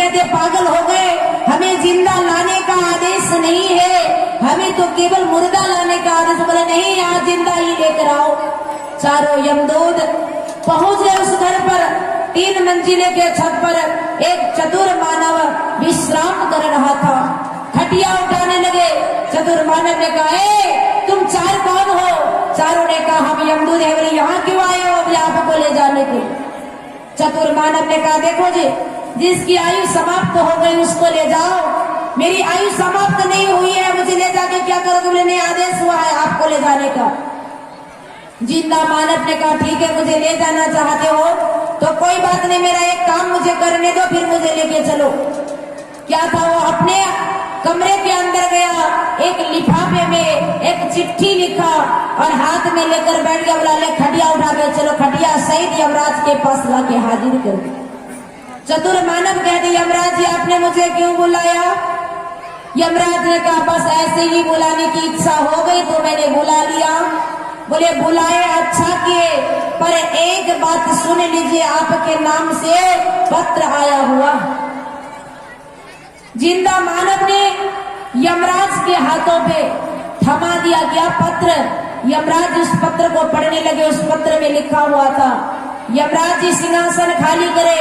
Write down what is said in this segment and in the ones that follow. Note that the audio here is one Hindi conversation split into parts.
कहते पागल हो गए, हमें जिंदा लाने का आदेश नहीं है, हमें तो केवल मुर्दा लाने का आदेश। बोले नहीं, आज जिंदा ही लेकर आओ। चारों यमदूत पहुंच गए उस घर पर। 3 मंजिले के छत पर एक चतुर मानव विश्राम कर रहा था। खटिया उठाने लगे। चतुर मानव ने कहा, तुम 4 कौन हो? चारों ने कहा, हम यमदूत है। बोले यहाँ क्यों आए हो? अभी आपको ले जाने के। चतुर मानव ने कहा, देखो जी, जिसकी आयु समाप्त हो गई उसको ले जाओ, मेरी आयु समाप्त नहीं हुई है, मुझे ले जाके क्या करोगे? बोले नहीं, आदेश हुआ है आपको ले जाने का। जिंदा मानव ने कहा, ठीक है, मुझे ले जाना चाहते हो तो कोई बात नहीं, मेरा एक काम मुझे करने दो, फिर मुझे लेके चलो। क्या था? वो अपने कमरे के अंदर गया, एक लिफाफे में एक चिट्ठी लिखा और हाथ में लेकर बैठ गया। बोला, ले खटिया उठा के चलो, खटिया सहित यमराज के पास लाके हाजिर कर। चतुर मानव कहते, यमराज जी आपने मुझे क्यों बुलाया? यमराज ने कहा, बस ऐसे ही बुलाने की इच्छा हो गई तो मैंने बुला लिया। बोले, बुलाए अच्छा किए, पर एक बात सुन लीजिए, आपके नाम से पत्र आया हुआ। जिंदा मानव ने यमराज के हाथों पे थमा दिया गया पत्र। यमराज उस पत्र को पढ़ने लगे। उस पत्र में लिखा हुआ था, यमराज जी सिंहासन खाली करे,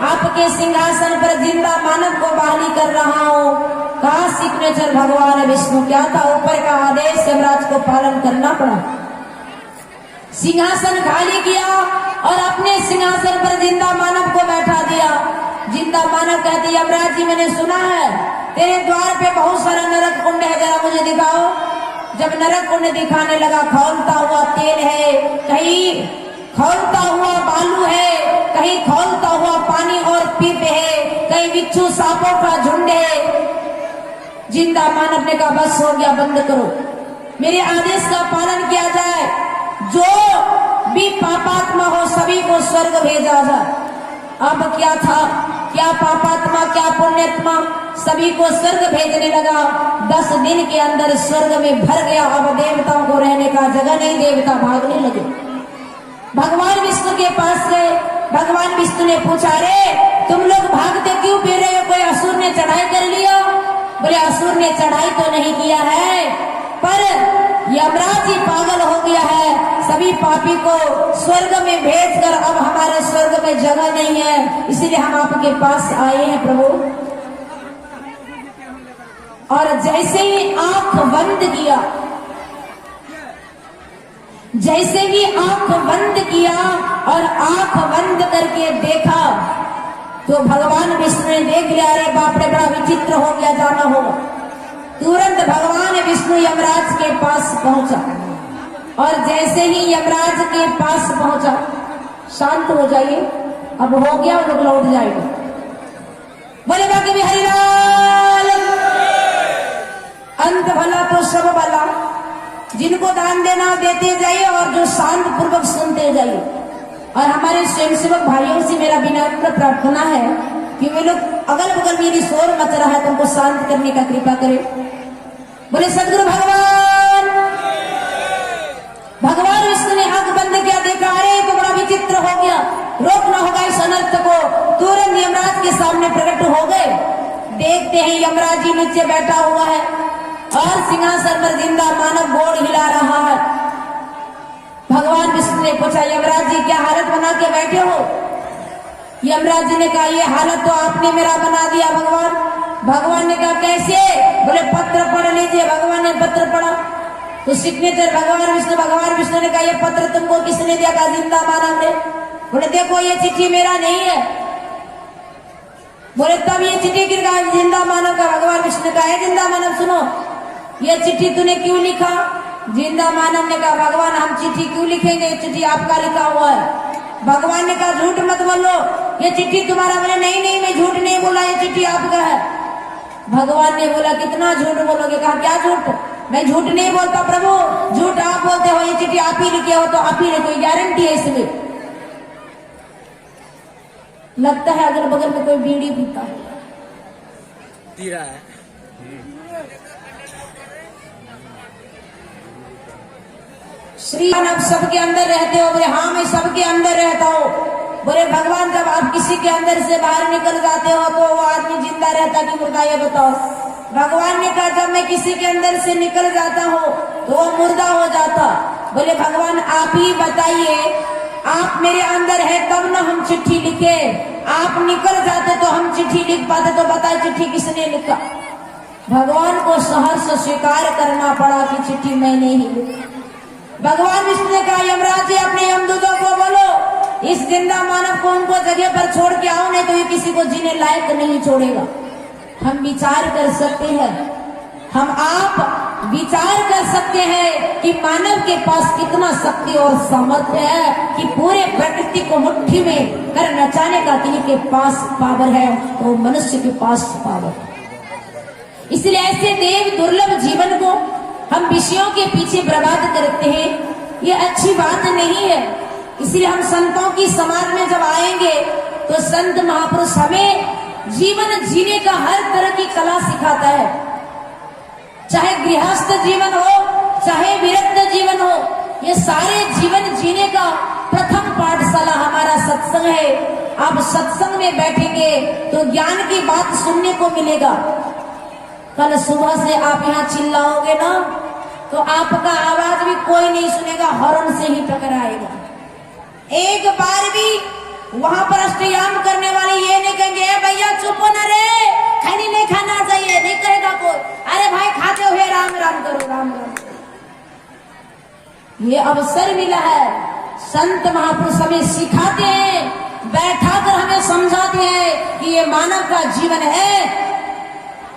आपके सिंहासन पर जिंदा मानव को बहाली कर रहा हूँ। कहा सिग्नेचर भगवान विष्णु। क्या था? ऊपर का आदेश यमराज को पालन करना पड़ा। सिंहासन खाली किया और अपने सिंहासन पर जिंदा मानव को बैठा दिया। जिंदा मानव कहते, यमराज जी मैंने सुना है तेरे द्वार पे बहुत सारा नरक कुंड है, जरा मुझे दिखाओ। जब नरक कुंड दिखाने लगा, खौलता हुआ तेल है, कहीं खौलता हुआ बालू है, कहीं खौलता हुआ पानी और पीप है, कहीं बिच्छू सांपों का झुंड है। जिंदा मानव ने कहा, बस हो गया, बंद करो, मेरे आदेश का पालन किया जाए। जो भी पापात्मा हो सभी को स्वर्ग भेजा जाए। अब क्या था? क्या पापात्मा, क्या पुण्यात्मा, सभी को स्वर्ग भेजने लगा। 10 दिन के अंदर स्वर्ग में भर गया। अब देवताओं को रहने का जगह नहीं, देवता भागने लगे। भगवान विष्णु के पास गए। भगवान विष्णु ने पूछा, रे तुम लोग भागते क्यों फिर रहे हो? कोई असुर ने चढ़ाई कर लिया? बोले, असुर ने चढ़ाई तो नहीं किया है, पर यमराज ही पागल हो गया है। सभी पापी को स्वर्ग में भेजकर अब हमारे स्वर्ग में जगह नहीं है, इसलिए हम आपके पास आए हैं प्रभु। और जैसे ही आंख बंद किया, जैसे ही आंख बंद किया और आंख बंद करके देखा तो भगवान विष्णु ने देख लिया, अरे बाप रे, बड़ा विचित्र हो गया, जाना होगा। तुरंत भगवान विष्णु यमराज के पास पहुंचा और जैसे ही यमराज के पास पहुंचा, शांत हो जाइए, अब हो गया, लोग लौट जाएंगे। बोले बाकी भी हरिलाल। अंत भला तो सब भला। जिनको दान देना देते जाइए और जो शांत पूर्वक सुनते जाइए। और हमारे स्वयंसेवक भाइयों से मेरा विनम्र प्रार्थना है कि वे लोग अगल बगल मेरी शोर मच रहा है तो उनको शांत करने का कृपा करें। बोले सदगुरु भगवान। भगवान विष्णु ने आंख बंद किया, देखा, अरे तो बड़ा विचित्र हो गया, रोकना होगा इस अनर्थ को। तुरंत यमराज के सामने प्रकट हो गए। देखते हैं यमराज जी नीचे बैठा हुआ है और सिंहासन पर जिंदा मानव गोड़ हिला रहा है। भगवान विष्णु ने पूछा, यमराज जी क्या हालत बना के बैठे हो? यमराज जी ने कहा, ये हालत तो आपने मेरा बना दिया भगवान। भगवान ने कहा, कैसे? बोले पत्र पढ़ लीजिए। भगवान ने पत्र पढ़ा तो सिग्नेचर भगवान विष्णु ने कहा, ये पत्र तुमको किसने दिया? कहा, जिंदा मानव ने। बोले देखो, ये चिट्ठी मेरा नहीं है। बोले तब ये चिट्ठी किसका? जिंदा मानव का। भगवान विष्णु ने कहा, जिंदा मानव सुनो, ये चिट्ठी तूने क्यों लिखा? जिंदा मानव ने कहा, भगवान हम चिट्ठी क्यों लिखेंगे, ये चिट्ठी आपका लिखा हुआ है। भगवान ने कहा, झूठ मत बोलो, ये चिट्ठी तुम्हारा। बोले नहीं नहीं, मैं झूठ नहीं बोला, ये चिट्ठी आपका है। भगवान ने बोला, कितना झूठ बोलोगे? कहा, क्या झूठ? मैं झूठ नहीं बोलता प्रभु, झूठ आप बोलते हो। ये चिट्ठी आप ही लिखे हो तो आप ही लिखो, गारंटी है इसमें। लगता है अगल बगल में कोई बीड़ी पीता है। श्री आप सबके अंदर रहते हो? बोले हाँ, मैं सबके अंदर रहता हूँ। बोले भगवान, जब आप किसी के अंदर से बाहर निकल जाते हो तो वो आदमी मुर्दा, ये बताओ। भगवान ने कहा जब मैं किसी के अंदर से निकल जाता हूँ तो वो मुर्दा हो जाता। बोले भगवान आप ही बताइए, आप मेरे अंदर है तब ना हम चिट्ठी लिखे, आप निकल जाते तो हम चिट्ठी लिख पाते, तो बताए चिट्ठी किसने लिखा? भगवान को सहर्ष स्वीकार करना पड़ा कि चिट्ठी मैंने ही लिखी। भगवान विष्णु ने कहा यमराज जी अपने यमदूतों को बोलो इस जिंदा मानव को उनको जगह पर छोड़ के आओ, नहीं तो ये किसी को जीने लायक नहीं छोड़ेगा। हम विचार कर सकते हैं, हम आप विचार कर सकते हैं कि मानव के पास कितना शक्ति और सामर्थ्य है कि पूरे प्रकृति को मुट्ठी में कर नचाने का किसी के पास पावर है तो मनुष्य के पास पावर है। इसलिए ऐसे देव दुर्लभ जीवन को हम विषयों के पीछे बर्बाद करते हैं, ये अच्छी बात नहीं है। इसलिए हम संतों की समाज में जब आएंगे तो संत महापुरुष हमें जीवन जीने का हर तरह की कला सिखाता है, चाहे गृहस्थ जीवन हो चाहे विरक्त जीवन हो, ये सारे जीवन जीने का प्रथम पाठशाला हमारा सत्संग है। आप सत्संग में बैठेंगे तो ज्ञान की बात सुनने को मिलेगा। कल सुबह से आप यहाँ चिल्लाओगे ना तो आपका आवाज भी कोई नहीं सुनेगा, हॉर्न से ही टकराएगा। एक बार भी वहां पर अष्टयाम करने वाले ये नहीं कहेंगे भैया चुप न रे, खैनी नहीं खाना चाहिए, नहीं कहेगा कोई। अरे भाई खाते हुए राम राम करो, राम राम। ये अवसर मिला है, संत महापुरुष हमें सिखाते हैं, बैठाकर हमें समझाते हैं कि ये मानव का जीवन है,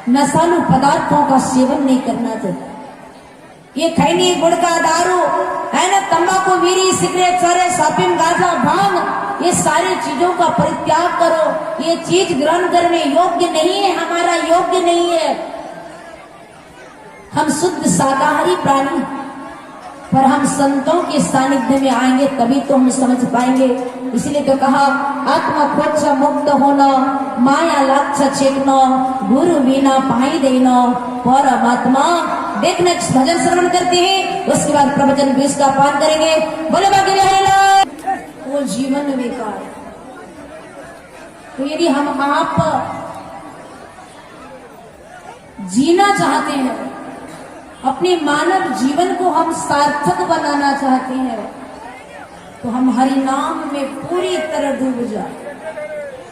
नशालु पदार्थों का सेवन नहीं करना चाहिए। ये खैनी गुड़का दारू है ना, तंबाकू बीड़ी सिगरेट चरे सापिम गांजा भांग, ये सारी चीजों का परित्याग करो। ये चीज ग्रहण करने योग्य नहीं है, हमारा योग्य नहीं है। हम शुद्ध शाकाहारी प्राणी, पर हम संतों के सानिध्य में आएंगे तभी तो हम समझ पाएंगे। इसलिए तो कहा आत्मा खोज मुक्त होना, माया लाक्ष चेकना, गुरु बिना पाई देना परमात्मा। देखना भजन श्रवण करते हैं, उसके बाद प्रवचन विष का पान करेंगे। बोले बाकी वो जीवन बेकार। तो यदि हम आप जीना चाहते हैं, अपने मानव जीवन को हम सार्थक बनाना चाहते हैं, तो हम हरि नाम में पूरी तरह डूब जाए,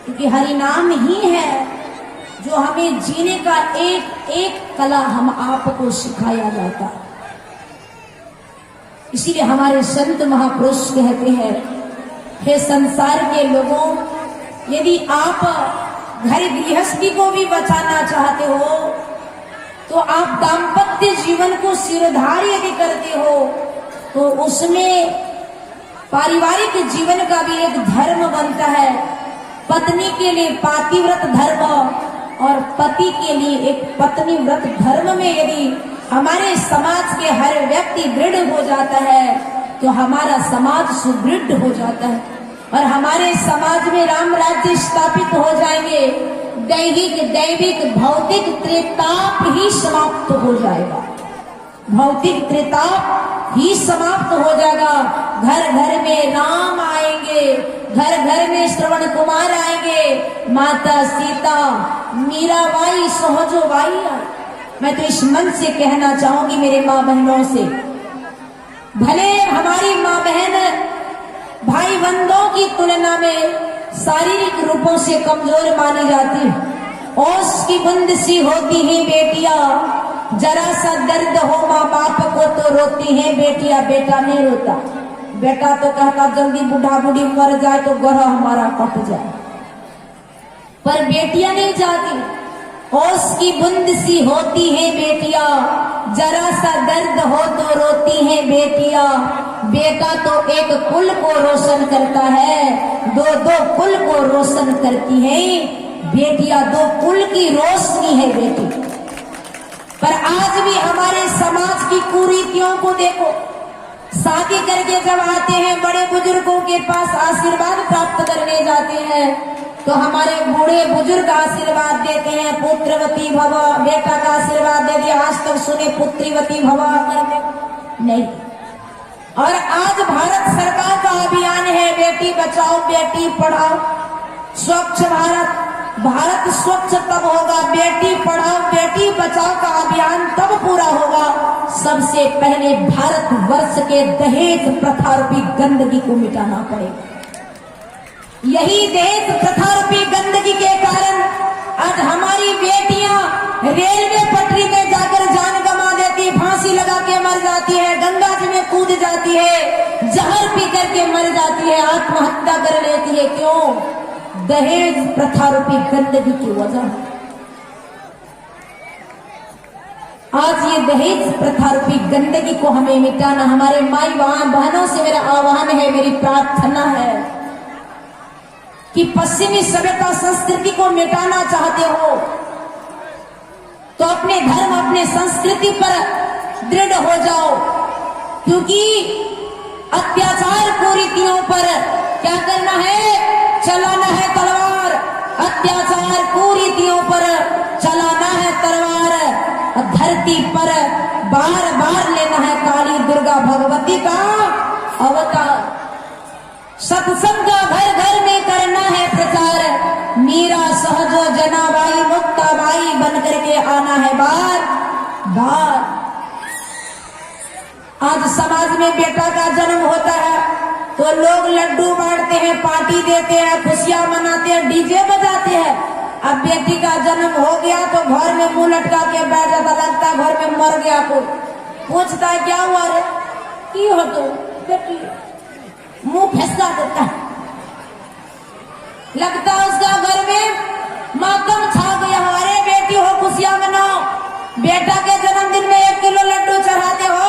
क्योंकि हरि नाम ही है जो हमें जीने का एक एक कला हम आपको सिखाया जाता है। इसीलिए हमारे संत महापुरुष कहते हैं, हे संसार के लोगों, यदि आप घर गृहस्थी को भी बचाना चाहते हो तो आप दाम्पत्य जीवन को सिरोधार यदि करते हो तो उसमें पारिवारिक जीवन का भी एक धर्म बनता है। पत्नी के लिए पातिव्रत धर्म और पति के लिए एक पत्नी व्रत धर्म में यदि हमारे समाज के हर व्यक्ति दृढ़ हो जाता है तो हमारा समाज सुदृढ़ हो जाता है और हमारे समाज में राम राज्य स्थापित हो जाएंगे। दैविक भौतिक त्रिताप ही समाप्त हो जाएगा, भौतिक त्रिताप ही समाप्त हो जाएगा। घर घर में राम आएंगे, घर घर में श्रवण कुमार आएंगे, माता सीता मीराबाई सहजोबाई आए। मैं तो इस मन से कहना चाहूंगी मेरे माँ बहनों से, भले हमारी माँ बहन भाई बंधों की तुलना में शारीरिक रूपों से कमजोर मानी जाती, ओस की बूंद सी होती है बेटियां, जरा सा दर्द हो माँ बाप को तो रोती है बेटियां। बेटा नहीं रोता, बेटा तो कहता जल्दी बूढ़ा बूढ़ी मर जाए तो ग्रह हमारा कट जाए, पर बेटियां नहीं चाहती। ओस की बूंद सी होती है बेटियां, जरा सा दर्द हो तो रोती है बेटियां। बेटा तो एक कुल को रोशन करता है, दो दो कुल को रोशन करती है बेटियां, दो कुल की रोशनी है बेटी। पर आज भी हमारे समाज की कुरीतियों को देखो, शादी करके जब आते हैं बड़े बुजुर्गों के पास आशीर्वाद प्राप्त करने जाते हैं तो हमारे बूढ़े बुजुर्ग आशीर्वाद देते हैं, पुत्रवती भव, बेटा का आशीर्वाद दे दिया, आज तक सुने पुत्रीवती भव नहीं। और आज भारत सरकार का अभियान है बेटी बचाओ बेटी पढ़ाओ, स्वच्छ भारत, भारत स्वच्छ तब होगा, बेटी पढ़ाओ बेटी बचाओ का अभियान तब पूरा होगा, सबसे पहले भारत वर्ष के दहेज प्रथा रूपी गंदगी को मिटाना पड़ेगा। यही दहेज प्रथा रूपी गंदगी के कारण आज हमारी बेटियां रेलवे पटरी में जाकर जान गंवा देती, फांसी लगा के मर जाती है, गंगा जी में कूद जाती है, जहर पी करके मर जाती है, आत्महत्या कर लेती है। क्यों? दहेज प्रथा रूपी गंदगी की वजह। आज ये दहेज प्रथा रूपी गंदगी को हमें मिटाना, हमारे माई बहनों से मेरा आह्वान है, मेरी प्रार्थना है कि पश्चिमी सभ्यता संस्कृति को मिटाना चाहते हो तो अपने धर्म अपने संस्कृति पर दृढ़ हो जाओ, क्योंकि अत्याचार कुरीतियों पर क्या करना है? चलाना है तलवार। अत्याचार कुरीतियों पर चलाना है तलवार। धरती पर बार बार लेना है काली दुर्गा भगवती का अवतार। सत्संग का घर घर में करना है प्रचार। मीरा सहजो जनाबाई मुक्ताबाई बन करके आना है बार बार। आज समाज में बेटा का जन्म होता है तो लोग लड्डू बांटते हैं, पार्टी देते हैं, खुशियां मनाते हैं, डीजे बजाते हैं। अब बेटी का जन्म हो गया तो घर में मुंह लटका के बैठ जाता, लगता है घर में मर गया। कोई पूछता है क्या हुआ रे, की हो तो बेटी, मुंह फैसला देता है, लगता है उसका घर में मातम छा गया। अरे बेटी हो, खुशियां मनाओ। बेटा के जन्मदिन में 1 किलो लड्डू चढ़ाते हो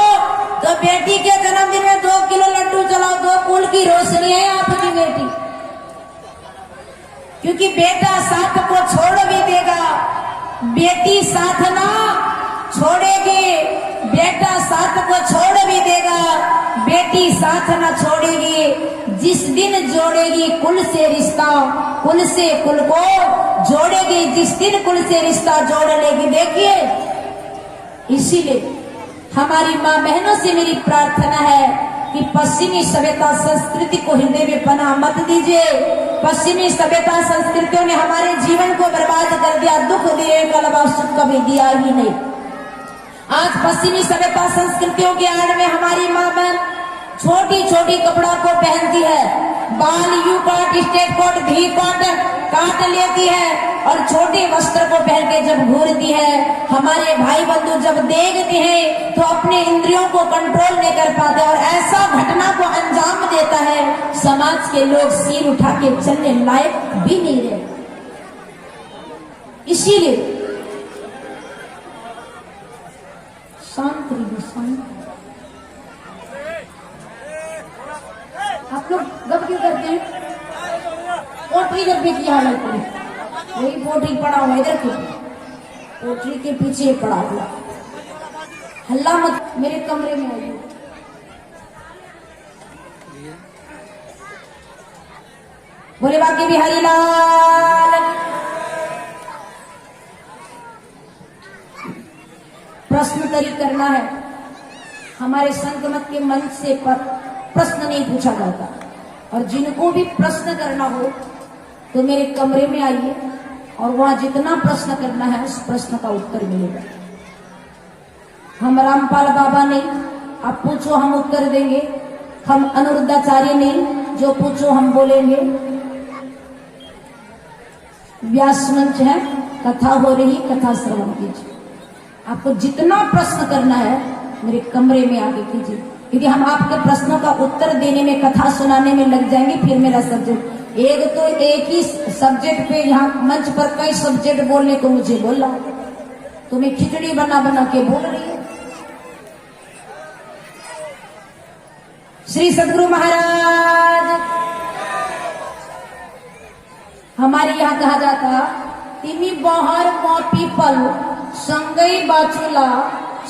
तो बेटी के जन्मदिन में 2 किलो लड्डू चलाओ। 2 कुल की रोशनी है आपकी बेटी, क्योंकि बेटा साथ को छोड़ भी देगा, बेटी साथ ना छोड़ेगी। बेटा साथ को छोड़ भी देगा, बेटी साथ ना छोड़ेगी। जिस दिन जोड़ेगी कुल से रिश्ता, कुल से कुल को जोड़ेगी। जिस दिन कुल से रिश्ता जोड़ लेगी। देखिए, इसीलिए हमारी माँ बहनों से मेरी प्रार्थना है कि पश्चिमी सभ्यता संस्कृति को हृदय में पनाह मत दीजिए। पश्चिमी सभ्यता संस्कृतियों ने हमारे जीवन को बर्बाद कर दिया, दुख दिए, कलवा सुख कभी दिया ही नहीं। आज पश्चिमी सभ्यता संस्कृतियों के आड़ में हमारी माँ बहन छोटी छोटी कपड़ा को पहनती है, बाल यू काट, स्टेट कोट, भी काट काट लेती है और छोटे वस्त्र को पहन के जब घूरती है। हमारे भाई बंधु जब देखते हैं तो अपने इंद्रियों को कंट्रोल नहीं कर पाते और ऐसा घटना को अंजाम देता है, समाज के लोग सिर उठा के चलने लायक भी नहीं रहे। इसीलिए शांत रहिए, शांत। आप लोग गप क्यों करते हैं? पोटरी घर पे की हालत पड़ी, वही पोटरी पड़ा हुआ इधर के, पोटरी के पीछे पड़ा हुआ। हल्ला मत, मेरे कमरे में आइए। बोले बाकी बिहारी लाल। प्रश्नोत्तरी करना है। हमारे संत मत के मंच से प्रश्न नहीं पूछा जाता, और जिनको भी प्रश्न करना हो तो मेरे कमरे में आइए और वहां जितना प्रश्न करना है उस प्रश्न का उत्तर मिलेगा। हम रामपाल बाबा नहीं, आप पूछो हम उत्तर देंगे। हम अनिरुद्धाचार्य नहीं, जो पूछो हम बोलेंगे। व्यास मंच है, कथा हो रही, कथा श्रवण कीजिए। आपको जितना प्रश्न करना है मेरे कमरे में आके कीजिए, क्योंकि हम आपके प्रश्नों का उत्तर देने में, कथा सुनाने में लग जाएंगे। फिर मेरा सब्जेक्ट एक ही सब्जेक्ट पे यहाँ मंच पर कई सब्जेक्ट बोलने को मुझे बोला, तो मैं खिचड़ी बना बना के बोल रही हूँ। श्री सदगुरु महाराज, हमारे यहाँ कहा जाता तिमी बहर म पीपल संगई बाचुला,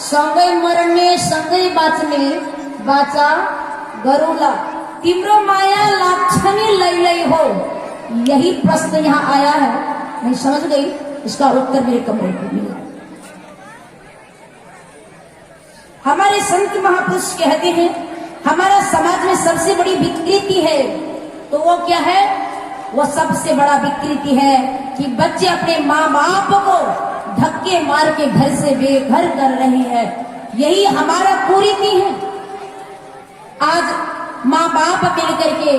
संगई मरने संगई बाचने बाचा गरुला, तिम्रो माया लाक्षणी लई लई हो। यही प्रश्न यहाँ आया है, मैं समझ गई, इसका उत्तर मेरे कमरे में मिला। हमारे संत महापुरुष कहते हैं हमारा समाज में सबसे बड़ी विकृति है, तो वो क्या है? वो सबसे बड़ा विकृति है कि बच्चे अपने माँ बाप को धक्के मार के घर से बेघर कर रहे हैं। यही हमारा कुरीति है। आज माँ बाप मिलकर के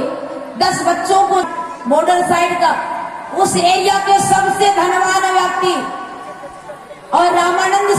10 बच्चों को बॉर्डर साइड का उस एरिया के सबसे धनवान व्यक्ति और रामानंद